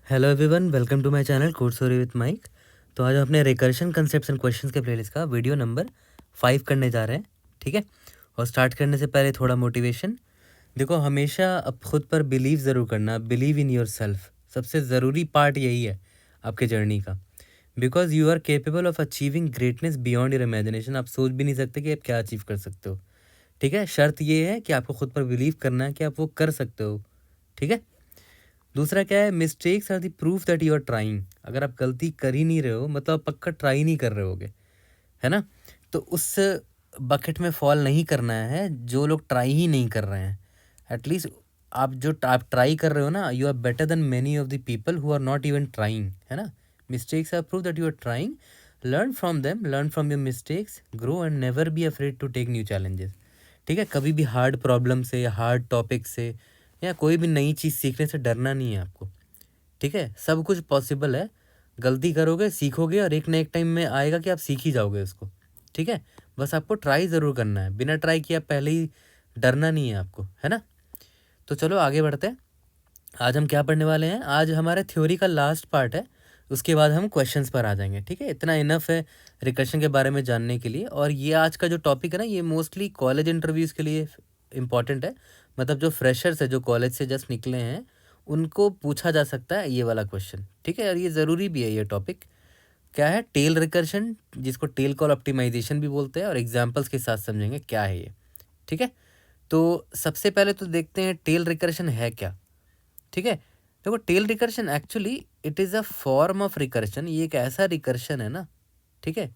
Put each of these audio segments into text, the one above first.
Hello everyone, welcome to my channel code story with Mike. तो आज हम अपने रिकर्शन कंसेप्ट्स एंड क्वेश्चंस के प्लेलिस्ट का वीडियो नंबर 5 करने जा रहे हैं। ठीक है। और स्टार्ट करने से पहले थोड़ा मोटिवेशन। देखो, हमेशा अब खुद पर बिलीव ज़रूर करना, बिलीव इन योर सेल्फ। सबसे ज़रूरी पार्ट यही है आपके जर्नी का, because you are capable of achieving greatness beyond your imagination. आप सोच भी नहीं सकते कि आप क्या अचीव कर सकते हो। ठीक है। शर्त ये है कि आपको खुद पर बिलीव करना है कि आप वो कर सकते हो। ठीक है। दूसरा क्या है, mistakes are the proof that you are trying. अगर आप गलती कर ही नहीं रहे हो मतलब आप पक्का ट्राई नहीं कर रहे होगे, है ना। तो उस बकेट में फॉल नहीं करना है जो लोग ट्राई ही नहीं कर रहे हैं। एटलीस्ट आप ट्राई कर रहे हो ना, you are better than many of the people who are not even trying, है ना। Mistakes are proof that you are trying. Learn from them, learn from your mistakes, grow and never be afraid to take new challenges. ठीक है। कभी भी hard problem से, hard topic से या कोई भी नई चीज़ सीखने से डरना नहीं है आपको। ठीक है। सब कुछ पॉसिबल है। गलती करोगे, सीखोगे और एक ना एक टाइम में आएगा कि आप सीख ही जाओगे उसको। ठीक है। बस आपको ट्राई ज़रूर करना है, बिना ट्राई किए आप पहले ही डरना नहीं है आपको, है ना। तो चलो आगे बढ़ते हैं। आज हम क्या पढ़ने वाले हैं, आज हमारे थ्योरी का लास्ट पार्ट है। उसके बाद हम क्वेश्चंस पर आ जाएंगे। ठीक है। इतना इनफ है रिकर्शन के बारे में जानने के लिए। और ये आज का जो टॉपिक है ना, ये मोस्टली कॉलेज इंटरव्यूज़ के लिए इम्पॉर्टेंट है। मतलब जो फ्रेशर्स है, जो कॉलेज से जस्ट निकले हैं, उनको पूछा जा सकता है ये वाला क्वेश्चन। ठीक है। और ये ज़रूरी भी है। ये टॉपिक क्या है, टेल रिकर्शन, जिसको टेल कॉल ऑप्टिमाइजेशन भी बोलते हैं, और एग्जाम्पल्स के साथ समझेंगे क्या है ये। ठीक है। तो सबसे पहले तो देखते हैं टेल रिकर्शन है क्या। ठीक है। देखो, tail recursion actually it is a form of recursion. ये एक ऐसा रिकर्शन है ना। ठीक है।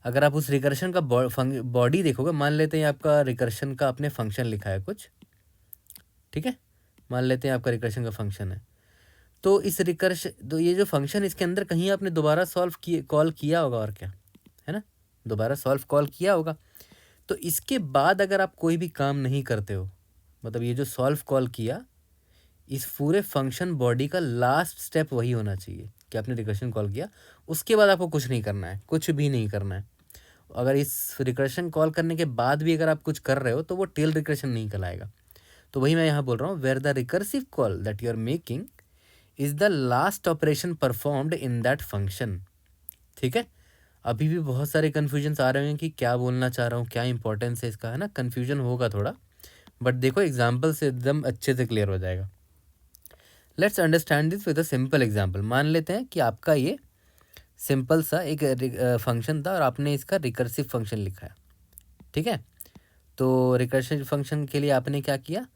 अगर आप उस रिकर्शन का बॉडी देखोगे, मान लेते हैं आपका रिकर्शन का आपने फंक्शन लिखा है कुछ। ठीक है। मान लेते हैं आपका रिकर्शन का फंक्शन है। तो इस रिकर्शन, तो ये जो फंक्शन, इसके अंदर कहीं आपने दोबारा कॉल किया होगा, और क्या है ना, दोबारा सॉल्व कॉल किया होगा। तो इसके बाद अगर आप कोई भी काम नहीं करते हो, मतलब ये जो सॉल्व कॉल किया, इस पूरे फंक्शन बॉडी का लास्ट स्टेप वही होना चाहिए कि आपने रिकर्शन कॉल किया, उसके बाद आपको कुछ नहीं करना है, कुछ भी नहीं करना है। अगर इस रिकर्शन कॉल करने के बाद भी अगर आप कुछ कर रहे हो तो वो टेल रिकर्शन नहीं कहलाएगा। तो वही मैं यहाँ बोल रहा हूँ, where the recursive call that you are making is the last operation performed in that function. ठीक है। अभी भी बहुत सारे कन्फ्यूजन्स आ रहे हैं कि क्या बोलना चाह रहा हूँ, क्या इंपॉर्टेंस है इसका, है ना। कन्फ्यूजन होगा थोड़ा, बट देखो एग्जाम्पल से एकदम अच्छे से क्लियर हो जाएगा। Let's understand this with a simple example. मान लेते हैं कि आपका ये सिंपल सा एक फंक्शन था और आपने इसका रिकर्सिव फंक्शन लिखा है। ठीक है। तो रिकर्सिव फंक्शन के लिए आपने क्या किया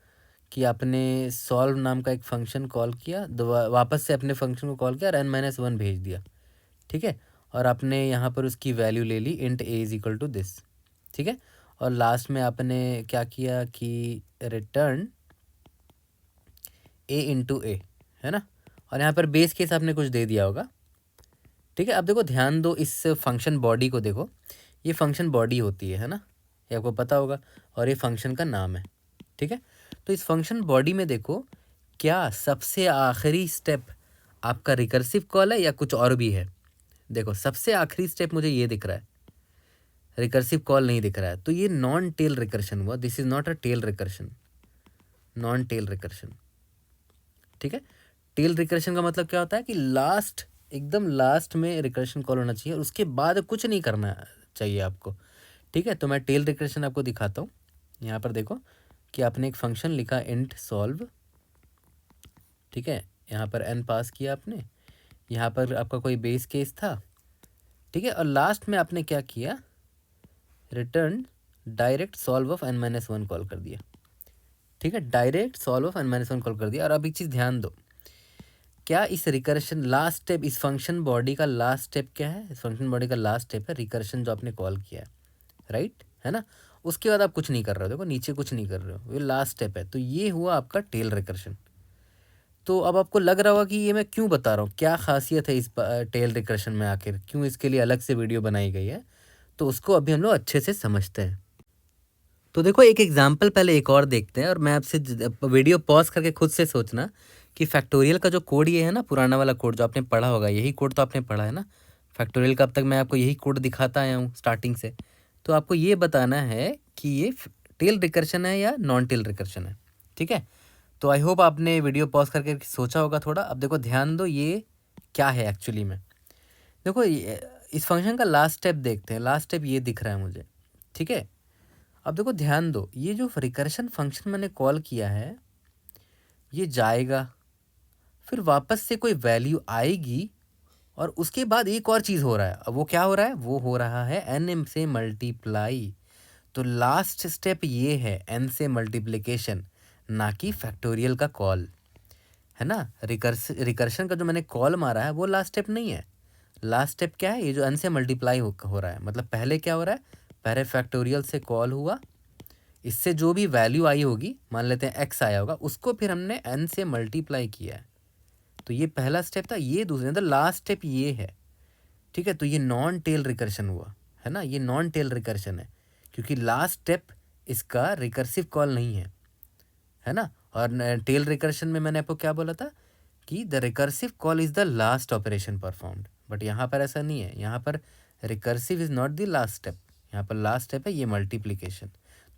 कि आपने सॉल्व नाम का एक फंक्शन कॉल किया, वापस से अपने फंक्शन को कॉल किया और n-1 भेज दिया। ठीक है। और आपने यहाँ पर उसकी वैल्यू ले ली, int a is equal to this. ठीक है। और लास्ट में आपने क्या किया कि रिटर्न a इंटू ए, है ना। और यहाँ पर बेस केस आपने कुछ दे दिया होगा। ठीक है। अब देखो, ध्यान दो इस फंक्शन बॉडी को। देखो, ये फंक्शन बॉडी होती है ना, ये आपको पता होगा, और ये फंक्शन का नाम है। ठीक है। तो इस फंक्शन बॉडी में देखो, क्या सबसे आखिरी स्टेप आपका रिकर्सिव कॉल है या कुछ और भी है। देखो, सबसे आखिरी स्टेप मुझे ये दिख रहा है, रिकर्सिव कॉल नहीं दिख रहा है। तो ये नॉन टेल रिकर्शन हुआ, this is not a tail recursion, non tail recursion. ठीक है। टेल रिकर्शन का मतलब क्या होता है कि लास्ट, एकदम लास्ट में रिकर्शन कॉल होना चाहिए और उसके बाद कुछ नहीं करना चाहिए आपको। ठीक है। तो मैं टेल रिकर्शन आपको दिखाता हूँ। यहाँ पर देखो कि आपने एक फंक्शन लिखा इंट सॉल्व। ठीक है। यहाँ पर n पास किया आपने, यहाँ पर आपका कोई बेस केस था। ठीक है। और लास्ट में आपने क्या किया, return direct solve of n-1 call कर दिया। ठीक है। Direct solve of n-1 call कर दिया। और अब एक चीज़ ध्यान दो, क्या इस रिकर्शन लास्ट स्टेप, इस फंक्शन बॉडी का लास्ट स्टेप क्या है, इस फंक्शन बॉडी का लास्ट स्टेप है रिकर्शन जो आपने कॉल किया है, राइट, है ना। उसके बाद आप कुछ नहीं कर रहे हो, देखो नीचे कुछ नहीं कर रहे हो, ये लास्ट स्टेप है। तो ये हुआ आपका टेल रिकर्शन। तो अब आपको लग रहा होगा कि ये मैं क्यों बता रहा हूँ, क्या खासियत है इस टेल रिकर्शन में, आखिर क्यों इसके लिए अलग से वीडियो बनाई गई है। तो उसको अभी हम लोग अच्छे से समझते हैं। तो देखो, एक एग्जाम्पल पहले एक और देखते हैं, और मैं आपसे वीडियो पॉज करके खुद से सोचना कि फैक्टोरियल का जो कोड ये है ना, पुराना वाला कोड जो आपने पढ़ा होगा, यही कोड तो आपने पढ़ा है ना फैक्टोरियल का। अब तक मैं आपको यही कोड दिखाता आया हूँ स्टार्टिंग से। तो आपको ये बताना है कि ये टेल रिकर्शन है या नॉन टेल रिकर्शन है। ठीक है। तो आई होप आपने वीडियो पॉज करके सोचा होगा थोड़ा। अब देखो ध्यान दो, ये क्या है एक्चुअली में। देखो इस फंक्शन का लास्ट स्टेप देखते हैं। लास्ट स्टेप ये दिख रहा है मुझे, ठीक है। अब देखो ध्यान दो, ये जो रिकर्शन फंक्शन मैंने कॉल किया है, ये जाएगा, फिर वापस से कोई वैल्यू आएगी, और उसके बाद एक और चीज़ हो रहा है। अब वो क्या हो रहा है? वो हो रहा है एन से मल्टीप्लाई। तो लास्ट स्टेप ये है एन से मल्टीप्लिकेशन, ना कि फैक्टोरियल का कॉल, है ना। रिकर्शन का जो मैंने कॉल मारा है वो लास्ट स्टेप नहीं है। लास्ट स्टेप क्या है? ये जो एन से मल्टीप्लाई हो रहा है, मतलब पहले क्या हो रहा है? पहले फैक्टोरियल से कॉल हुआ, इससे जो भी वैल्यू आई होगी, मान लेते हैं एक्स आया होगा, उसको फिर हमने एन से मल्टीप्लाई किया है। तो ये पहला स्टेप था। ये दूसरा, मतलब लास्ट स्टेप ये है, ठीक है। तो ये नॉन टेल रिकर्शन हुआ, है ना। ये नॉन टेल रिकर्शन है, क्योंकि लास्ट स्टेप इसका रिकर्सिव कॉल नहीं है ना। और टेल रिकर्शन में मैंने आपको क्या बोला था कि the recursive call is the last operation performed, but यहाँ पर ऐसा नहीं है। यहाँ पर recursive is not the last step, यहाँ पर लास्ट स्टेप है ये मल्टीप्लिकेशन।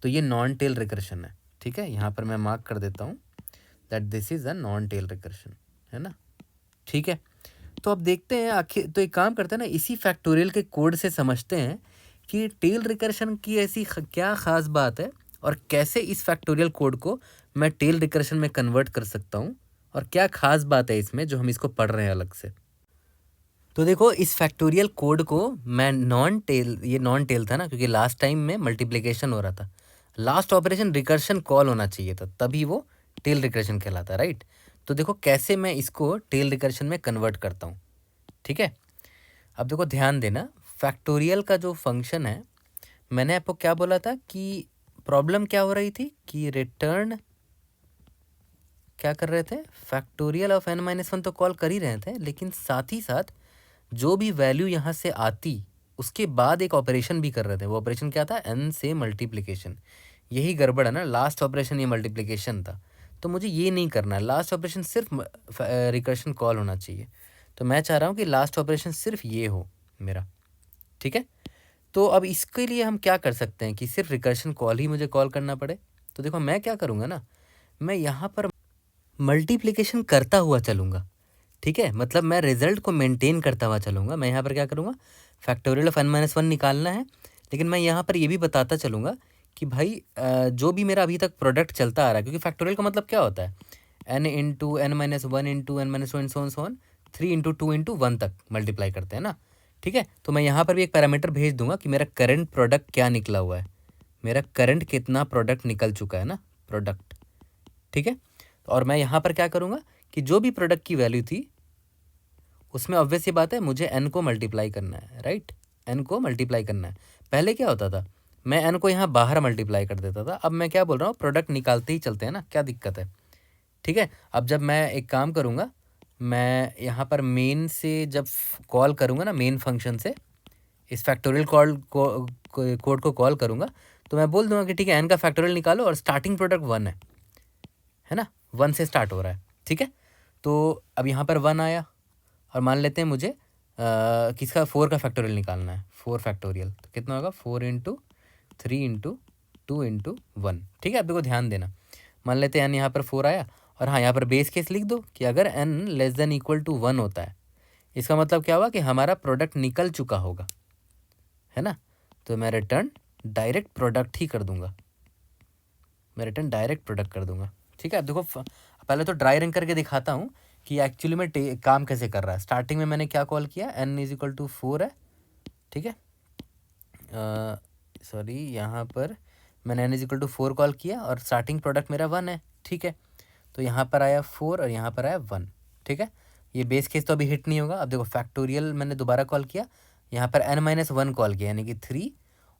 तो ये नॉन टेल रिकर्शन है, ठीक है। यहाँ पर मैं मार्क कर देता हूँ that this is a non tail recursion, है ना, ठीक है। तो अब देखते हैं आखिर, तो एक काम करते हैं ना, इसी फैक्टोरियल के कोड से समझते हैं कि टेल रिकर्शन की ऐसी क्या ख़ास बात है, और कैसे इस फैक्टोरियल कोड को मैं टेल रिकर्शन में कन्वर्ट कर सकता हूँ, और क्या ख़ास बात है इसमें जो हम इसको पढ़ रहे हैं अलग से। तो देखो इस फैक्टोरियल कोड को मैं ये नॉन टेल था ना, क्योंकि लास्ट टाइम में मल्टीप्लिकेशन हो रहा था। लास्ट ऑपरेशन रिकर्शन कॉल होना चाहिए था, तभी वो टेल रिकर्शन कहलाता है, राइट। तो देखो कैसे मैं इसको टेल रिकर्शन में कन्वर्ट करता हूँ, ठीक है। अब देखो ध्यान देना, फैक्टोरियल का जो फंक्शन है, मैंने आपको क्या बोला था कि प्रॉब्लम क्या हो रही थी कि रिटर्न क्या कर रहे थे, फैक्टोरियल ऑफ n-1 तो कॉल कर ही रहे थे, लेकिन साथ ही साथ जो भी वैल्यू यहाँ से आती उसके बाद एक ऑपरेशन भी कर रहे थे। वो ऑपरेशन क्या था? n से मल्टीप्लिकेशन। यही गड़बड़ है ना, लास्ट ऑपरेशन ये मल्टीप्लिकेशन था, तो मुझे ये नहीं करना है। लास्ट ऑपरेशन सिर्फ रिकर्शन कॉल होना चाहिए। तो मैं चाह रहा हूँ कि लास्ट ऑपरेशन सिर्फ ये हो मेरा, ठीक है। तो अब इसके लिए हम क्या कर सकते हैं कि सिर्फ रिकर्शन कॉल ही मुझे कॉल करना पड़े। तो देखो मैं क्या करूँगा ना, मैं यहाँ पर मल्टीप्लिकेशन करता हुआ चलूँगा, ठीक है। मतलब मैं रिजल्ट को मेंटेन करता हुआ चलूँगा। मैं यहाँ पर क्या करूँगा, फैक्टोरियल ऑफ n-1 निकालना है, लेकिन मैं यहाँ पर ये भी बताता चलूँगा कि भाई जो भी मेरा अभी तक प्रोडक्ट चलता आ रहा है, क्योंकि फैक्टोरियल का मतलब क्या होता है, n into n-1 into n-1 सोन 3 इंटू 2 इंटू 1 तक मल्टीप्लाई करते हैं ना, ठीक है। तो मैं यहाँ पर भी एक पैरामीटर भेज दूंगा कि मेरा करंट प्रोडक्ट क्या निकला हुआ है, मेरा करंट कितना प्रोडक्ट निकल चुका है ना, प्रोडक्ट, ठीक है। और मैं यहाँ पर क्या करूँगा कि जो भी प्रोडक्ट की वैल्यू थी उसमें ऑब्वियस सी बात है मुझे n को मल्टीप्लाई करना है, राइट। n को मल्टीप्लाई करना है। पहले क्या होता था, मैं n को यहाँ बाहर मल्टीप्लाई कर देता था। अब मैं क्या बोल रहा हूँ, प्रोडक्ट निकालते ही चलते हैं ना, क्या दिक्कत है, ठीक है। अब जब मैं एक काम करूँगा, मैं यहाँ पर मेन से जब कॉल करूँगा ना, मेन फंक्शन से इस फैक्टोरियल कोड को कॉल करूँगा, तो मैं बोल दूंगा कि ठीक है n का फैक्टोरियल निकालो और स्टार्टिंग प्रोडक्ट 1 है ना, 1 से स्टार्ट हो रहा है, ठीक है। तो अब यहाँ पर 1 आया, और मान लेते हैं मुझे किसका 4 का फैक्टोरियल निकालना है, 4 फैक्टोरियल, तो कितना होगा 4 इंटू 3 इंटू 2 इंटू 1, ठीक है। अब देखो ध्यान देना, मान लेते हैं n यहाँ पर 4 आया, और हाँ यहाँ पर बेस केस लिख दो कि अगर n less than equal to 1 होता है, इसका मतलब क्या हुआ कि हमारा प्रोडक्ट निकल चुका होगा, है ना। तो मैं रिटर्न डायरेक्ट प्रोडक्ट ही कर दूंगा, मैं रिटर्न डायरेक्ट प्रोडक्ट कर दूंगा, ठीक है। अब देखो पहले तो ड्राई रन करके दिखाता हूँ कि एक्चुअली में काम कैसे कर रहा है। स्टार्टिंग में मैंने क्या कॉल किया, n इज इक्वल टू 4 है, ठीक है। सॉरी यहाँ पर मैंने n is equal to 4 call किया, और स्टार्टिंग प्रोडक्ट मेरा 1 है, ठीक है। तो यहाँ पर आया 4 और यहाँ पर आया 1, ठीक है। ये बेस केस तो अभी हिट नहीं होगा। अब देखो फैक्टोरियल मैंने दोबारा कॉल किया, यहाँ पर n-1 कॉल किया, यानी कि 3,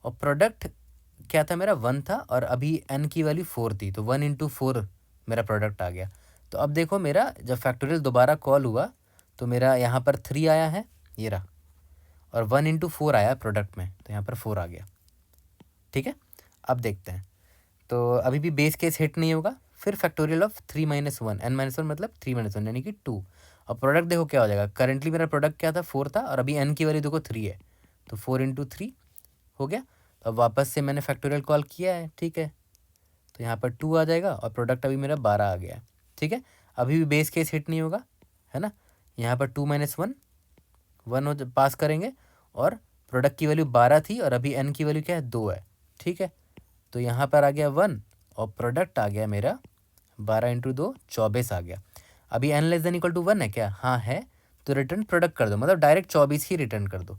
और प्रोडक्ट क्या था मेरा 1 था, और अभी n की वैल्यू 4 थी, तो 1 इंटू 4 मेरा प्रोडक्ट आ गया। तो अब देखो मेरा जब फैक्टोरियल दोबारा कॉल हुआ तो मेरा यहाँ पर 3 आया है, ये रहा, और 1 इंटू 4 आया प्रोडक्ट में, तो यहाँ पर 4 आ गया, ठीक है। अब देखते हैं, तो अभी भी बेस केस हिट नहीं होगा। फिर फैक्टोरियल ऑफ 3 माइनस 1, n-1 मतलब 3 माइनस 1 यानी कि 2। अब प्रोडक्ट देखो क्या हो जाएगा, करेंटली मेरा प्रोडक्ट क्या था, 4 था, और अभी n की वैल्यू देखो 3 है, तो 4 इंटू 3 हो गया। तो अब वापस से मैंने फैक्टोरियल कॉल किया है, ठीक है। तो यहाँ पर 2 आ जाएगा और प्रोडक्ट अभी मेरा 12 आ गया है, ठीक है। अभी भी बेस केस हिट नहीं होगा, है ना। यहाँ पर 2 - 1 1 हो पास करेंगे और प्रोडक्ट की वैल्यू 12 थी और अभी n की वैल्यू क्या है, 2 है, ठीक है। तो यहाँ पर आ गया 1 और प्रोडक्ट आ गया मेरा 12 × 2 24 आ गया। अभी n <= 1 है क्या, हाँ है, तो रिटर्न प्रोडक्ट कर दो, मतलब डायरेक्ट 24 ही रिटर्न कर दो,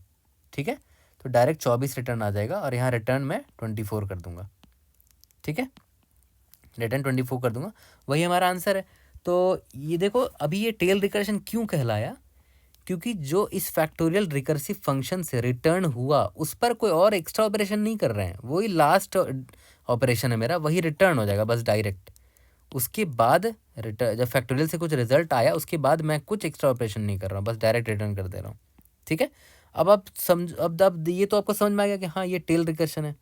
ठीक है। तो डायरेक्ट 24 रिटर्न आ जाएगा और यहाँ रिटर्न मैं 24 कर दूंगा, ठीक है, रिटर्न 24 कर दूंगा, वही हमारा आंसर है। तो ये देखो अभी ये टेल रिकर्शन क्यों कहलाया, क्योंकि जो इस फैक्टोरियल रिकर्सिव फंक्शन से रिटर्न हुआ उस पर कोई और एक्स्ट्रा ऑपरेशन नहीं कर रहे हैं, वही लास्ट ऑपरेशन है मेरा, वही रिटर्न हो जाएगा बस डायरेक्ट। उसके बाद रिटर्न जब फैक्टोरियल से कुछ रिजल्ट आया उसके बाद मैं कुछ एक्स्ट्रा ऑपरेशन नहीं कर रहा हूँ, बस डायरेक्ट रिटर्न कर दे रहा हूँ, ठीक है। अब आप समझ, अब ये तो आपको समझ में आ गया कि हाँ ये टेल रिकर्शन है,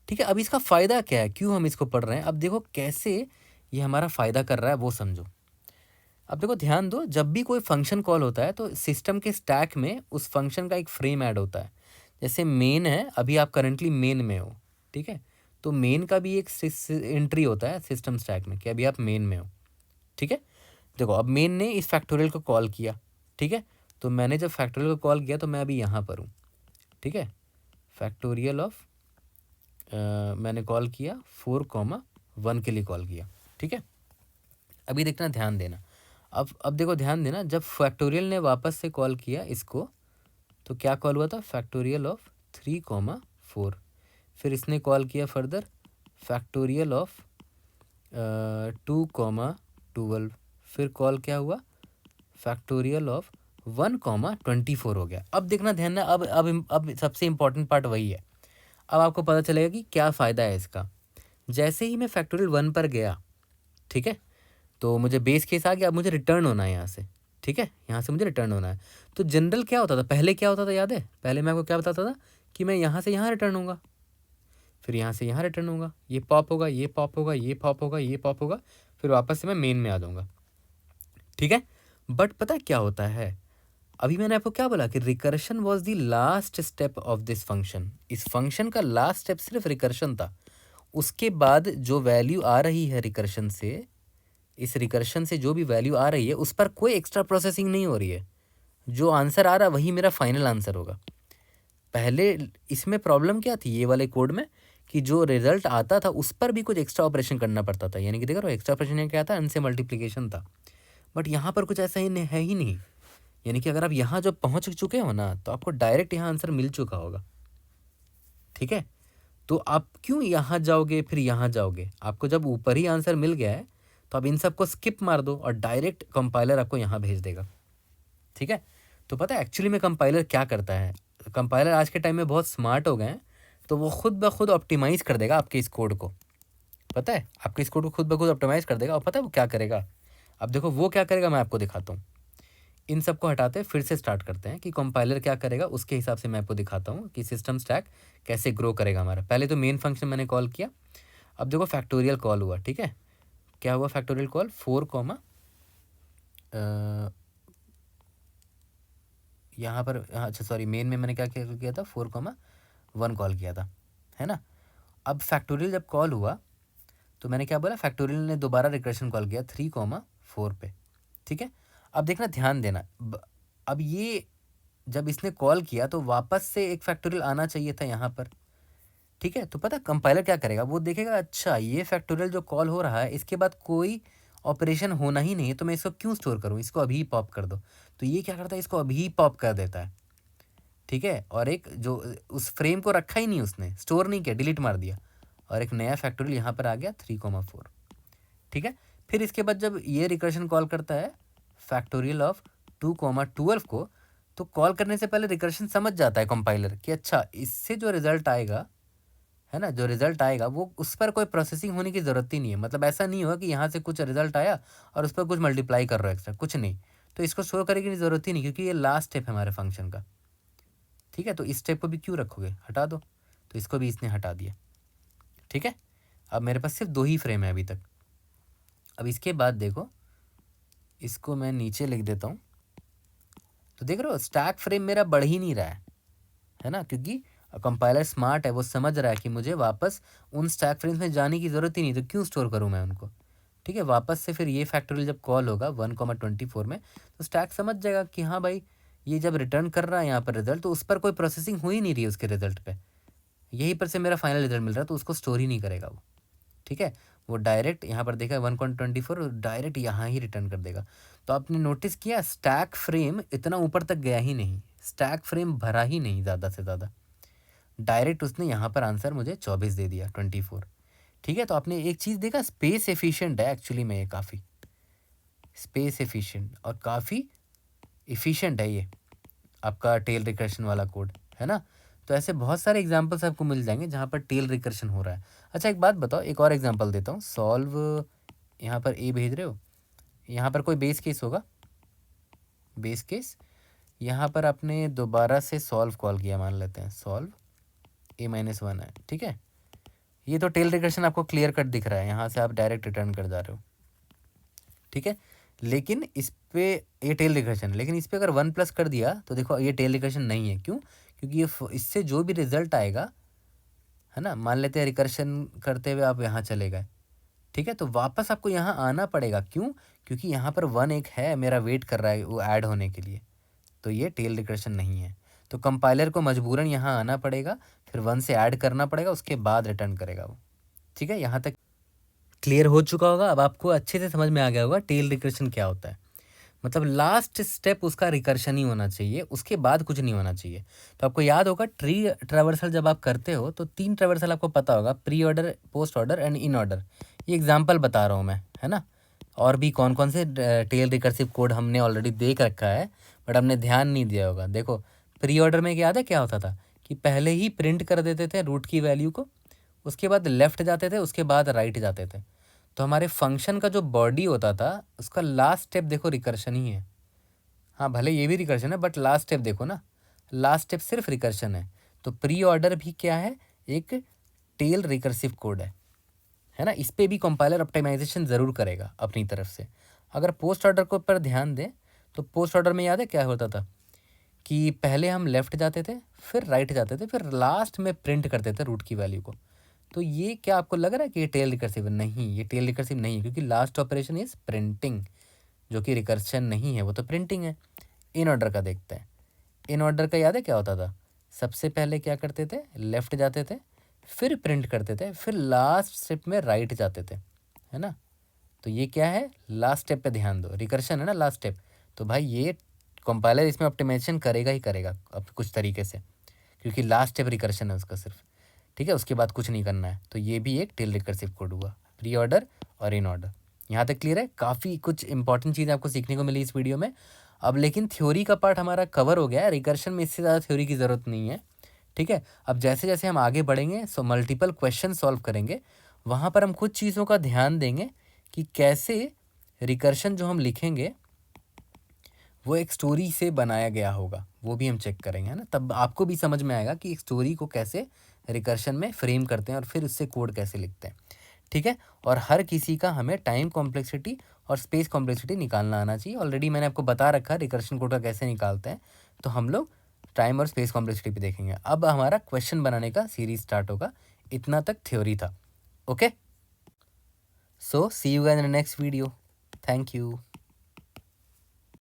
ठीक है। अब इसका फ़ायदा क्या है, क्यों हम इसको पढ़ रहे हैं, अब देखो कैसे ये हमारा फ़ायदा कर रहा है वो समझो। अब देखो ध्यान दो, जब भी कोई फंक्शन कॉल होता है तो सिस्टम के स्टैक में उस फंक्शन का एक फ्रेम ऐड होता है। जैसे मेन है, अभी आप करंटली मेन में हो, ठीक है, तो मेन का भी एक एंट्री होता है सिस्टम स्टैक में कि अभी आप मेन में हो, ठीक है। देखो अब मेन ने इस फैक्टोरियल को कॉल किया, ठीक है, तो मैंने जब फैक्टोरियल को कॉल किया तो मैं अभी यहाँ पर हूँ, ठीक है। फैक्टोरियल ऑफ मैंने कॉल किया 4,1 के लिए कॉल किया, ठीक है। अभी देखना, ध्यान देना, अब देखो ध्यान देना, जब फैक्टोरियल ने वापस से कॉल किया इसको तो क्या कॉल हुआ था, फैक्टोरियल ऑफ 3,4। फिर इसने कॉल किया फर्दर फैक्टोरियल ऑफ 2,12। फिर कॉल क्या हुआ, फैक्टोरियल ऑफ 1,24 हो गया। अब देखना ध्यान ना, अब सबसे इम्पोर्टेंट पार्ट वही है। अब आपको पता चलेगा कि क्या फ़ायदा है इसका। जैसे ही मैं फैक्टोरियल 1 पर गया, ठीक है, तो मुझे बेस केस आ गया, अब मुझे रिटर्न होना है यहाँ से, ठीक है, यहाँ से मुझे रिटर्न होना है। तो जनरल क्या होता था, पहले क्या होता था याद है, पहले मैं आपको क्या बताता था कि मैं यहाँ से यहाँ रिटर्न होगा, फिर यहाँ से यहाँ रिटर्न होगा, ये पॉप होगा, ये पॉप होगा, ये पॉप होगा, ये पॉप होगा, फिर वापस से मैं मेन में आ जाऊँगा, ठीक है। बट पता क्या होता है, अभी मैंने आपको क्या बोला कि recursion was the last step of this function. इस फंक्शन का लास्ट स्टेप सिर्फ रिकर्शन था। उसके बाद जो वैल्यू आ रही है रिकर्शन से, इस रिकर्शन से जो भी वैल्यू आ रही है उस पर कोई एक्स्ट्रा प्रोसेसिंग नहीं हो रही है। जो आंसर आ रहा है वही मेरा फाइनल आंसर होगा। पहले इसमें प्रॉब्लम क्या थी ये वाले कोड में, कि जो रिजल्ट आता था उस पर भी कुछ एक्स्ट्रा ऑपरेशन करना पड़ता था, यानी कि देखो एक्स्ट्रा ऑपरेशन क्या था, n से मल्टीप्लिकेशन था। बट यहाँ पर कुछ ऐसा ही है ही नहीं, यानी कि अगर आप यहाँ जो पहुँच चुके हो ना तो आपको डायरेक्ट यहाँ आंसर मिल चुका होगा, ठीक है। तो आप क्यों यहाँ जाओगे फिर यहाँ जाओगे, आपको जब ऊपर ही आंसर मिल गया है तो आप इन सबको स्किप मार दो और डायरेक्ट कंपाइलर आपको यहाँ भेज देगा, ठीक है। तो पता है एक्चुअली में कंपाइलर क्या करता है, कंपाइलर आज के टाइम में बहुत स्मार्ट हो गए हैं, तो वो खुद ब खुद ऑप्टिमाइज़ कर देगा आपके इस कोड को, पता है, आपके इस कोड को खुद ब खुद ऑप्टिमाइज़ कर देगा। और पता है वो क्या करेगा, अब देखो वो क्या करेगा मैं आपको दिखाता हूँ। इन सबको हटाते फिर से स्टार्ट करते हैं कि कंपाइलर क्या करेगा, उसके हिसाब से मैं आपको दिखाता हूँ कि सिस्टम स्टैक कैसे ग्रो करेगा हमारा। पहले तो मेन फंक्शन मैंने कॉल किया, अब देखो फैक्टोरियल कॉल हुआ, ठीक है। क्या हुआ फैक्टोरियल कॉल, 4, यहाँ पर, अच्छा सॉरी, मेन में मैंने क्या किया था, 4,1 कॉल किया था, है ना। अब फैक्टोरियल जब कॉल हुआ तो मैंने क्या बोला, फैक्टोरियल ने दोबारा रिकर्शन कॉल किया 3,4 पे, ठीक है। अब देखना ध्यान देना, अब ये जब इसने कॉल किया तो वापस से एक फैक्टोरियल आना चाहिए था यहाँ पर, ठीक है। तो पता कंपाइलर क्या करेगा, वो देखेगा अच्छा ये फैक्टोरियल जो कॉल हो रहा है इसके बाद कोई ऑपरेशन होना ही नहीं है, तो मैं इसको क्यों स्टोर करूँ, इसको अभी पॉप कर दो। तो ये क्या करता है, इसको अभी पॉप कर देता है, ठीक है। और एक जो उस फ्रेम को रखा ही नहीं, उसने स्टोर नहीं किया, डिलीट मार दिया, और एक नया फैक्टोरियल यहाँ पर आ गया 3,4, ठीक है। फिर इसके बाद जब ये रिकर्शन कॉल करता है फैक्टोरियल ऑफ 2,12 को, तो कॉल करने से पहले रिकर्शन समझ जाता है कंपाइलर कि अच्छा इससे जो रिजल्ट आएगा, है ना, जो रिजल्ट आएगा वो उस पर कोई प्रोसेसिंग होने की ज़रूरत ही नहीं है। मतलब ऐसा नहीं होगा कि यहाँ से कुछ रिजल्ट आया और उस पर कुछ मल्टीप्लाई कर रहे हो एक्स्ट्रा, कुछ नहीं, तो इसको शो करने की ज़रूरत ही नहीं, क्योंकि ये लास्ट स्टेप है हमारे फंक्शन का, ठीक है। तो इस स्टेप को भी क्यों रखोगे, हटा दो, तो इसको भी इसने हटा दिया, ठीक है। अब मेरे पास सिर्फ 2 ही फ्रेम है अभी तक। अब इसके बाद देखो, इसको मैं नीचे लिख देता हूँ, तो देख रहे हो स्टैक फ्रेम मेरा बढ़ ही नहीं रहा है ना, क्योंकि कंपाइलर स्मार्ट है, वो समझ रहा है कि मुझे वापस उन स्टैक फ्रेम्स में जाने की ज़रूरत ही नहीं, तो क्यों स्टोर करूँ मैं उनको, ठीक है। वापस से फिर ये फैक्टोरियल जब कॉल होगा 1,24 में, तो स्टैक समझ जाएगा कि हाँ भाई ये जब रिटर्न कर रहा है यहाँ पर रिजल्ट, तो उस पर कोई प्रोसेसिंग हो ही नहीं रही है उसके रिजल्ट पे, यहीं पर से मेरा फाइनल रिजल्ट मिल रहा है, तो उसको स्टोर ही नहीं करेगा वो, ठीक है। वो डायरेक्ट यहाँ पर देखा 1,24 डायरेक्ट यहाँ ही रिटर्न कर देगा। तो आपने नोटिस किया स्टैक फ्रेम इतना ऊपर तक गया ही नहीं, स्टैक फ्रेम भरा ही नहीं ज़्यादा से ज़्यादा, डायरेक्ट उसने यहाँ पर आंसर मुझे 24 दे दिया, 24, ठीक है। तो आपने एक चीज़ देखा, स्पेस एफिशिएंट है एक्चुअली में, ये काफ़ी स्पेस एफिशिएंट और काफ़ी इफ़िशिएंट है ये आपका टेल रिकर्शन वाला कोड, है ना। तो ऐसे बहुत सारे एग्जांपल्स आपको मिल जाएंगे जहाँ पर टेल रिकर्शन हो रहा है। अच्छा एक बात बताओ, एक और एग्जांपल देता हूँ, सॉल्व, यहाँ पर ए भेज रहे हो, यहाँ पर कोई बेस केस होगा, बेस केस, यहाँ पर आपने दोबारा से सॉल्व कॉल किया, मान लेते हैं सॉल्व A-1 है, ठीक है। ये तो टेल रिकर्शन आपको क्लियर कट दिख रहा है, यहाँ से आप डायरेक्ट रिटर्न कर जा रहे हो, ठीक है। लेकिन इस पे ये टेल रिकर्शन, लेकिन इस पे अगर 1+ कर दिया तो देखो ये टेल रिकर्शन नहीं है, क्यों, क्योंकि ये इससे जो भी रिजल्ट आएगा, है ना, मान लेते हैं रिकर्शन करते हुए आप यहाँ चले गए, ठीक है, तो वापस आपको यहाँ आना पड़ेगा, क्यों, क्योंकि यहाँ पर 1 एक है मेरा वेट कर रहा है वो ऐड होने के लिए, तो ये टेल रिकर्शन नहीं है। तो कंपाइलर को मजबूरन यहाँ आना पड़ेगा, फिर 1 से ऐड करना पड़ेगा, उसके बाद रिटर्न करेगा वो, ठीक है। यहाँ तक क्लियर हो चुका होगा, अब आपको अच्छे से समझ में आ गया होगा टेल रिकर्शन क्या होता है। मतलब लास्ट स्टेप उसका रिकर्शन ही होना चाहिए, उसके बाद कुछ नहीं होना चाहिए। तो आपको याद होगा ट्री ट्रैवर्सल जब आप करते हो तो 3 ट्रैवर्सल आपको पता होगा, pre order, post order and in order. ये एग्जांपल बता रहा हूँ मैं, है ना। और भी कौन कौन से टेल रिकर्सिव कोड हमने ऑलरेडी देख रखा है, बट हमने ध्यान नहीं दिया होगा। देखो प्री ऑर्डर में याद है क्या होता था कि पहले ही प्रिंट कर देते थे रूट की वैल्यू को, उसके बाद लेफ़्ट जाते थे, उसके बाद राइट जाते थे। तो हमारे फंक्शन का जो बॉडी होता था उसका लास्ट स्टेप देखो रिकर्शन ही है। हाँ भले ये भी रिकर्शन है, बट लास्ट स्टेप देखो ना, लास्ट स्टेप सिर्फ रिकर्शन है। तो प्री ऑर्डर भी क्या है, एक टेल रिकर्सिव कोड है ना। इस पे भी कंपाइलर ऑप्टिमाइजेशन ज़रूर करेगा अपनी तरफ से। अगर पोस्ट ऑर्डर को पर ध्यान दें तो पोस्ट ऑर्डर में याद है क्या होता था कि पहले हम लेफ़्ट जाते थे, फिर राइट जाते थे, फिर लास्ट में प्रिंट करते थे रूट की वैल्यू को। तो ये क्या आपको लग रहा है कि ये टेल रिकर्सिव नहीं, ये टेल रिकर्सिव नहीं है, क्योंकि लास्ट ऑपरेशन इज प्रिंटिंग, जो कि रिकर्शन नहीं है, वो तो प्रिंटिंग है। इन ऑर्डर का देखते हैं, इन ऑर्डर का याद है क्या होता था, सबसे पहले क्या करते थे, लेफ़्ट जाते थे, फिर प्रिंट करते थे, फिर लास्ट स्टेप में राइट जाते थे, है ना। तो ये क्या है, लास्ट स्टेप पे ध्यान दो, रिकर्शन है ना लास्ट स्टेप। तो भाई ये कंपाइलर इसमें ऑप्टिमाइजेशन करेगा ही करेगा अब कुछ तरीके से, क्योंकि लास्ट स्टेप रिकर्शन है उसका सिर्फ, ठीक है, उसके बाद कुछ नहीं करना है। तो ये भी एक टेल रिकर्सिव कोड हुआ, प्री ऑर्डर और इन ऑर्डर। यहाँ तक क्लियर है, काफ़ी कुछ इंपॉर्टेंट चीज़ आपको सीखने को मिली इस वीडियो में। अब लेकिन थ्योरी का पार्ट हमारा कवर हो गया है, रिकर्शन में इससे ज़्यादा थ्योरी की ज़रूरत नहीं है, ठीक है। अब जैसे जैसे हम आगे बढ़ेंगे मल्टीपल क्वेश्चन सॉल्व करेंगे, वहाँ पर हम कुछ चीज़ों का ध्यान देंगे कि कैसे रिकर्शन जो हम लिखेंगे वो एक स्टोरी से बनाया गया होगा, वो भी हम चेक करेंगे, है ना। तब आपको भी समझ में आएगा कि एक स्टोरी को कैसे रिकर्शन में फ्रेम करते हैं और फिर उससे कोड कैसे लिखते हैं, ठीक है। और हर किसी का हमें टाइम कॉम्प्लेक्सिटी और स्पेस कॉम्प्लेक्सिटी निकालना आना चाहिए। ऑलरेडी मैंने आपको बता रखा है रिकर्शन कोड का कैसे निकालते हैं, तो हम लोग टाइम और स्पेस कॉम्प्लेक्सिटी पे देखेंगे। अब हमारा क्वेश्चन बनाने का सीरीज स्टार्ट होगा। इतना तक थ्योरी था, okay. So see you guys in the next video, thank you.